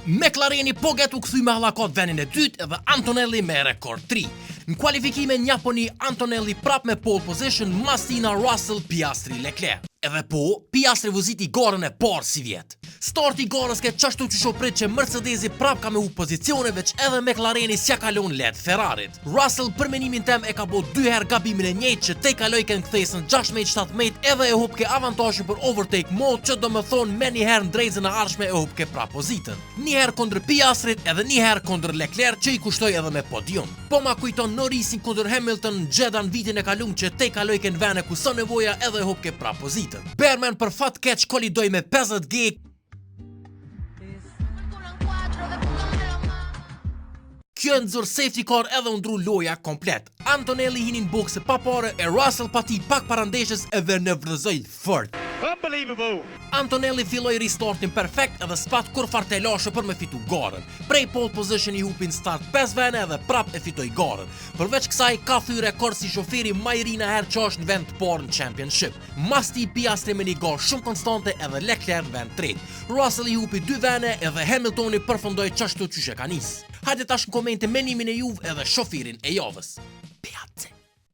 McLareni po gjetu kthy me hallakot venin e dytë edhe Antonelli me rekord 3. Në kualifikime në Japoni, Antonelli prap me pole position, mastina Russell, Piastri, Leclerc. Edhe po, Piastri voziti garën e parë si vjet. Starti garës ke qashtu që shoprit që Mercedesi prap ka me u pozicione, veç edhe McLareni s'ja kalon let Ferrarit. Russell për menimin tem e ka bo 2 herë gabimin e njëjtë që te kaloj ke në kthesën 16-17 edhe e hup ke avantashin për overtake mode, që do me thonë me një herë në drejtën e arshme e hup ke prap pozitën. Një herë kundër Piastrit edhe një herë kundër Leclerc që i kushtoj edhe me podium. Po ma kujton Norrisin kundër Hamilton në Jeddah në vitin e kalum që te kaloj ke në vene ku sa nevoja edhe e hup ke prap pozitën. Berman për fat keq kolidoj me 50G. Kjo nëzër safety car edhe undru loja komplet. Antonelli hinin bokse pa pare e Russell pati pak parandeshës edhe në vërzoj fort. Unbelievable! Antonelli filloi restartin perfekt edhe s'pat kur fartelashe për me fitu garën. Prej pole position i hupin start 5 vene edhe prap e fitoj garën. Përveç kësaj ka thy rekord si shoferi ma i ri në herë që është në vend të parë në championship. Masti Piastri me një garë shumë konstante edhe Leclerc në vend 3. Russell i hupi 2 vene edhe Hamiltoni përfundoi qashtu qyshe ka nis. Hajde tash në komente menimin e juve edhe shofirin e javës.